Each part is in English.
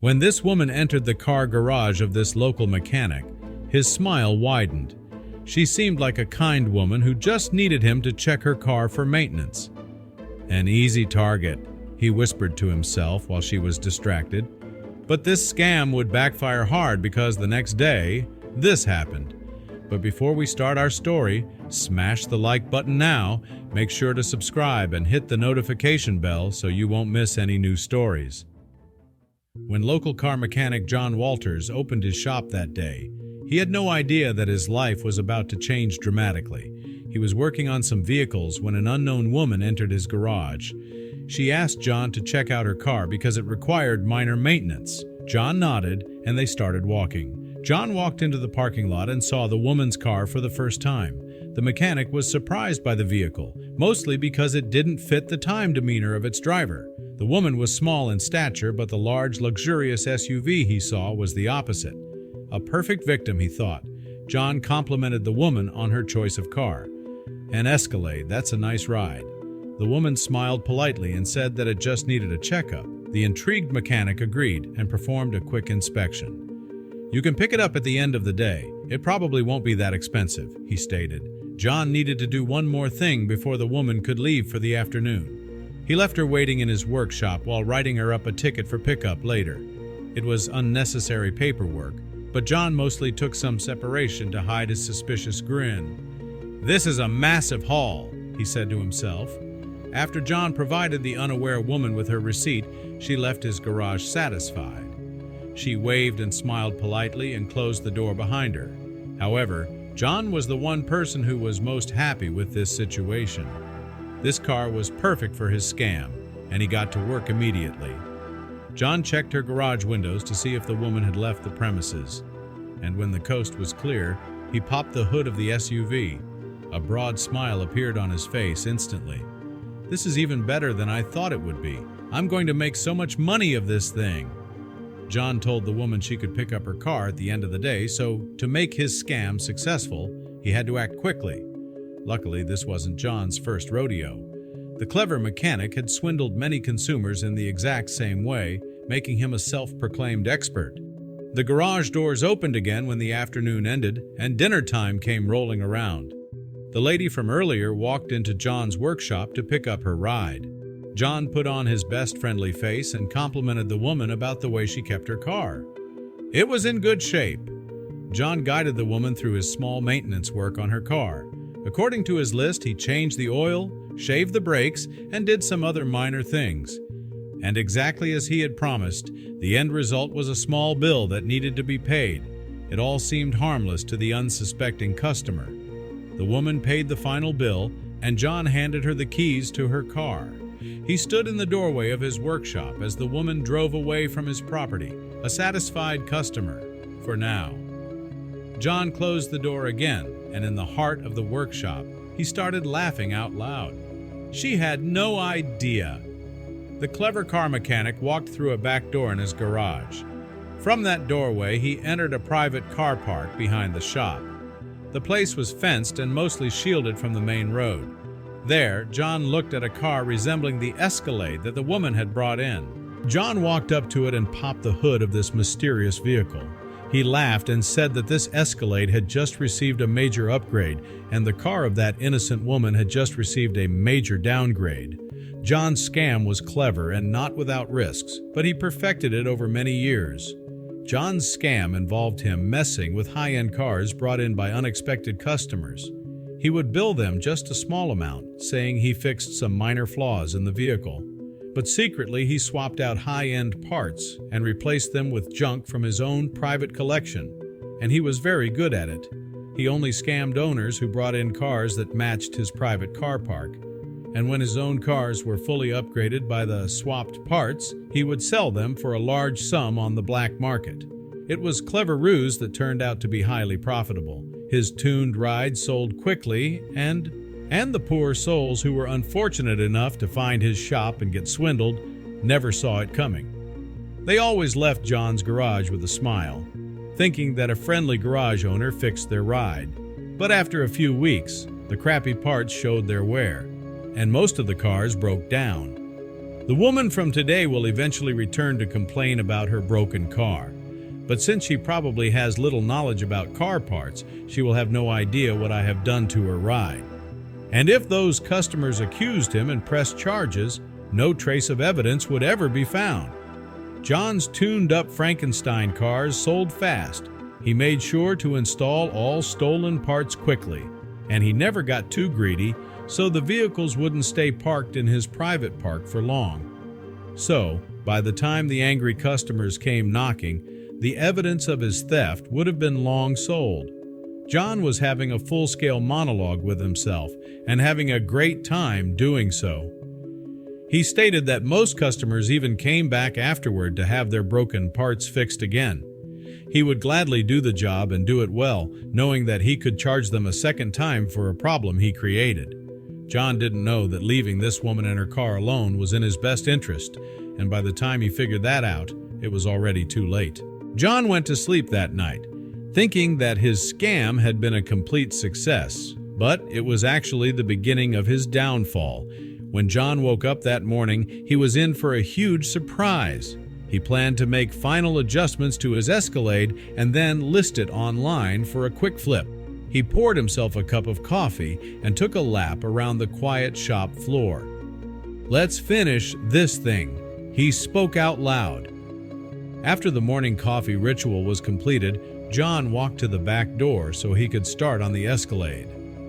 When this woman entered the car garage of this local mechanic, his smile widened. She seemed like a kind woman who just needed him to check her car for maintenance. An easy target, he whispered to himself while she was distracted. But this scam would backfire hard because the next day, this happened. But before we start our story, smash the like button now, make sure to subscribe and hit the notification bell so you won't miss any new stories. When local car mechanic John Walters opened his shop that day, he had no idea that his life was about to change dramatically. He was working on some vehicles when an unknown woman entered his garage. She asked John to check out her car because it required minor maintenance. John nodded, and they started walking. John walked into the parking lot and saw the woman's car for the first time. The mechanic was surprised by the vehicle, mostly because it didn't fit the time demeanor of its driver. The woman was small in stature, but the large, luxurious SUV he saw was the opposite. A perfect victim, he thought. John complimented the woman on her choice of car. An Escalade, that's a nice ride. The woman smiled politely and said that it just needed a checkup. The intrigued mechanic agreed and performed a quick inspection. "You can pick it up at the end of the day. It probably won't be that expensive," he stated. John needed to do one more thing before the woman could leave for the afternoon. He left her waiting in his workshop while writing her up a ticket for pickup later. It was unnecessary paperwork, but John mostly took some separation to hide his suspicious grin. "This is a massive haul," he said to himself. After John provided the unaware woman with her receipt, she left his garage satisfied. She waved and smiled politely and closed the door behind her. However, John was the one person who was most happy with this situation. This car was perfect for his scam, and he got to work immediately. John checked her garage windows to see if the woman had left the premises, and when the coast was clear, he popped the hood of the SUV. A broad smile appeared on his face instantly. "This is even better than I thought it would be. I'm going to make so much money of this thing." John told the woman she could pick up her car at the end of the day, so to make his scam successful, he had to act quickly. Luckily, this wasn't John's first rodeo. The clever mechanic had swindled many consumers in the exact same way, making him a self-proclaimed expert. The garage doors opened again when the afternoon ended, and dinner time came rolling around. The lady from earlier walked into John's workshop to pick up her ride. John put on his best friendly face and complimented the woman about the way she kept her car. It was in good shape. John guided the woman through his small maintenance work on her car. According to his list, he changed the oil, shaved the brakes, and did some other minor things. And exactly as he had promised, the end result was a small bill that needed to be paid. It all seemed harmless to the unsuspecting customer. The woman paid the final bill, and John handed her the keys to her car. He stood in the doorway of his workshop as the woman drove away from his property, a satisfied customer, for now. John closed the door again, and in the heart of the workshop, he started laughing out loud. She had no idea. The clever car mechanic walked through a back door in his garage. From that doorway, he entered a private car park behind the shop. The place was fenced and mostly shielded from the main road. There, John looked at a car resembling the Escalade that the woman had brought in. John walked up to it and popped the hood of this mysterious vehicle. He laughed and said that this Escalade had just received a major upgrade, and the car of that innocent woman had just received a major downgrade. John's scam was clever and not without risks, but he perfected it over many years. John's scam involved him messing with high-end cars brought in by unexpected customers. He would bill them just a small amount, saying he fixed some minor flaws in the vehicle. But secretly, he swapped out high-end parts and replaced them with junk from his own private collection. And he was very good at it. He only scammed owners who brought in cars that matched his private car park. And when his own cars were fully upgraded by the swapped parts, he would sell them for a large sum on the black market. It was clever ruse that turned out to be highly profitable. His tuned rides sold quickly, and the poor souls who were unfortunate enough to find his shop and get swindled never saw it coming. They always left John's garage with a smile, thinking that a friendly garage owner fixed their ride. But after a few weeks, the crappy parts showed their wear, and most of the cars broke down. The woman from today will eventually return to complain about her broken car. But since she probably has little knowledge about car parts, she will have no idea what I have done to her ride. And if those customers accused him and pressed charges, no trace of evidence would ever be found. John's tuned-up Frankenstein cars sold fast. He made sure to install all stolen parts quickly, and he never got too greedy, so the vehicles wouldn't stay parked in his private park for long. So, by the time the angry customers came knocking, the evidence of his theft would have been long sold. John was having a full-scale monologue with himself and having a great time doing so. He stated that most customers even came back afterward to have their broken parts fixed again. He would gladly do the job and do it well, knowing that he could charge them a second time for a problem he created. John didn't know that leaving this woman and her car alone was in his best interest, and by the time he figured that out, it was already too late. John went to sleep that night, thinking that his scam had been a complete success, but it was actually the beginning of his downfall. When John woke up that morning, he was in for a huge surprise. He planned to make final adjustments to his Escalade and then list it online for a quick flip. He poured himself a cup of coffee and took a lap around the quiet shop floor. "Let's finish this thing," he spoke out loud. After the morning coffee ritual was completed, John walked to the back door so he could start on the Escalade.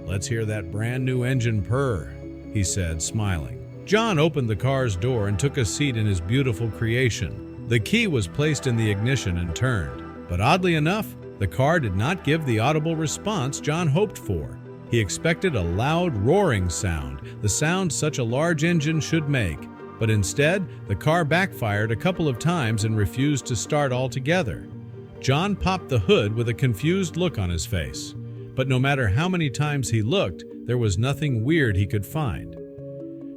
"Let's hear that brand new engine purr," he said, smiling. John opened the car's door and took a seat in his beautiful creation. The key was placed in the ignition and turned, but oddly enough, the car did not give the audible response John hoped for. He expected a loud roaring sound, the sound such a large engine should make, but instead, the car backfired a couple of times and refused to start altogether. John popped the hood with a confused look on his face, but no matter how many times he looked, there was nothing weird he could find.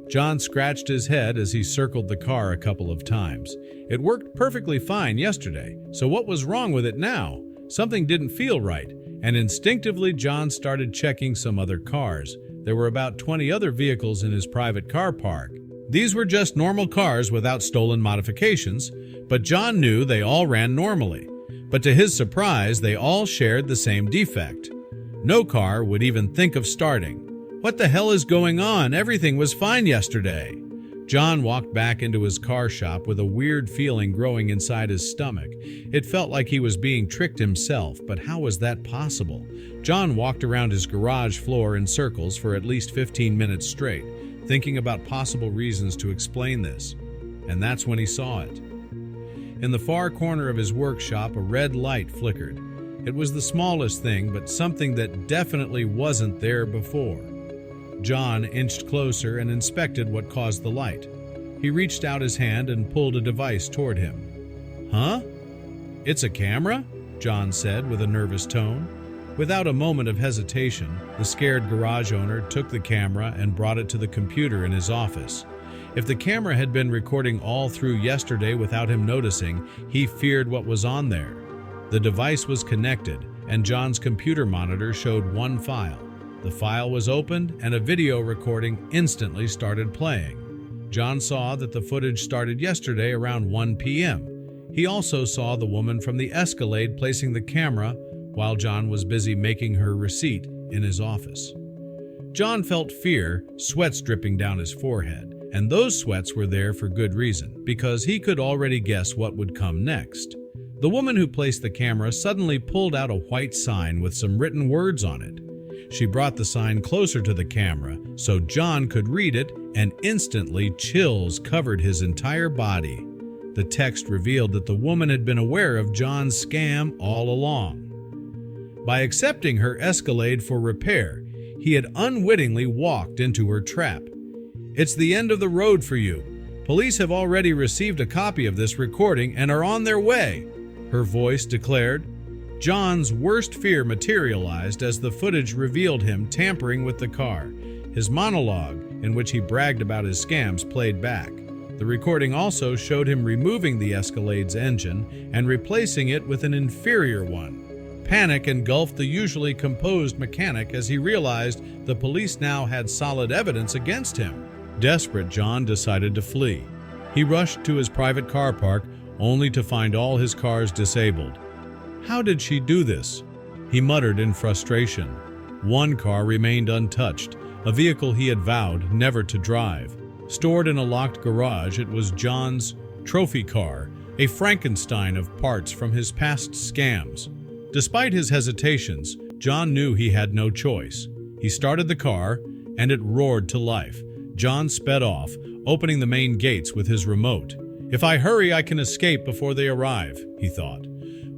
John scratched his head as he circled the car a couple of times. It worked perfectly fine yesterday, so what was wrong with it now? Something didn't feel right, and instinctively John started checking some other cars. There were about 20 other vehicles in his private car park. These were just normal cars without stolen modifications, but John knew they all ran normally. But to his surprise, they all shared the same defect. No car would even think of starting. What the hell is going on? Everything was fine yesterday. John walked back into his car shop with a weird feeling growing inside his stomach. It felt like he was being tricked himself, but how was that possible? John walked around his garage floor in circles for at least 15 minutes straight, thinking about possible reasons to explain this. And that's when he saw it. In the far corner of his workshop, a red light flickered. It was the smallest thing, but something that definitely wasn't there before. John inched closer and inspected what caused the light. He reached out his hand and pulled a device toward him. "Huh? It's a camera?" John said with a nervous tone. Without a moment of hesitation, the scared garage owner took the camera and brought it to the computer in his office. If the camera had been recording all through yesterday without him noticing, he feared what was on there. The device was connected, and John's computer monitor showed one file. The file was opened, and a video recording instantly started playing. John saw that the footage started yesterday around 1 p.m. He also saw the woman from the Escalade placing the camera while John was busy making her receipt in his office. John felt fear, sweats dripping down his forehead, and those sweats were there for good reason, because he could already guess what would come next. The woman who placed the camera suddenly pulled out a white sign with some written words on it. She brought the sign closer to the camera so John could read it, and instantly chills covered his entire body. The text revealed that the woman had been aware of John's scam all along. By accepting her Escalade for repair, he had unwittingly walked into her trap. "It's the end of the road for you. Police have already received a copy of this recording and are on their way," her voice declared. John's worst fear materialized as the footage revealed him tampering with the car. His monologue, in which he bragged about his scams, played back. The recording also showed him removing the Escalade's engine and replacing it with an inferior one. Panic engulfed the usually composed mechanic as he realized the police now had solid evidence against him. Desperate, John decided to flee. He rushed to his private car park only to find all his cars disabled. How did she do this? He muttered in frustration. One car remained untouched, a vehicle he had vowed never to drive. Stored in a locked garage, it was John's trophy car, a Frankenstein of parts from his past scams. Despite his hesitations, John knew he had no choice. He started the car, and it roared to life. John sped off, opening the main gates with his remote. If I hurry, I can escape before they arrive, he thought.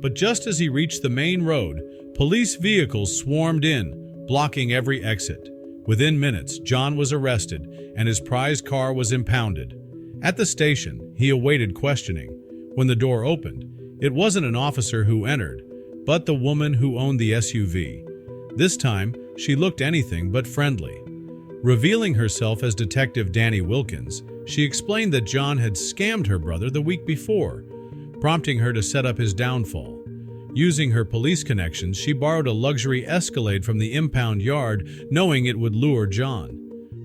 But just as he reached the main road, police vehicles swarmed in, blocking every exit. Within minutes, John was arrested, and his prized car was impounded. At the station, he awaited questioning. When the door opened, it wasn't an officer who entered, but the woman who owned the SUV. This time, she looked anything but friendly. Revealing herself as Detective Danny Wilkins, she explained that John had scammed her brother the week before, prompting her to set up his downfall. Using her police connections, she borrowed a luxury Escalade from the impound yard, knowing it would lure John.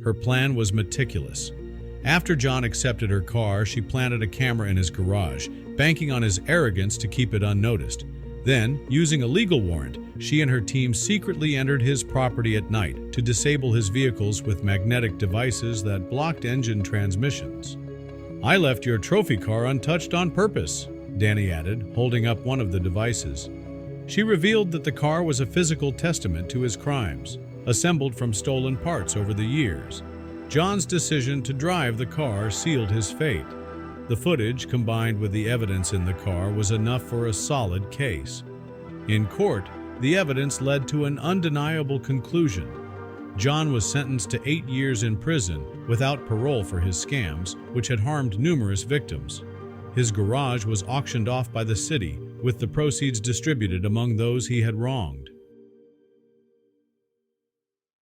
Her plan was meticulous. After John accepted her car, she planted a camera in his garage, banking on his arrogance to keep it unnoticed. Then, using a legal warrant, she and her team secretly entered his property at night to disable his vehicles with magnetic devices that blocked engine transmissions. I left your trophy car untouched on purpose, Danny added, holding up one of the devices. She revealed that the car was a physical testament to his crimes, assembled from stolen parts over the years. John's decision to drive the car sealed his fate. The footage, combined with the evidence in the car, was enough for a solid case. In court, the evidence led to an undeniable conclusion. John was sentenced to 8 years in prison without parole for his scams, which had harmed numerous victims. His garage was auctioned off by the city, with the proceeds distributed among those he had wronged.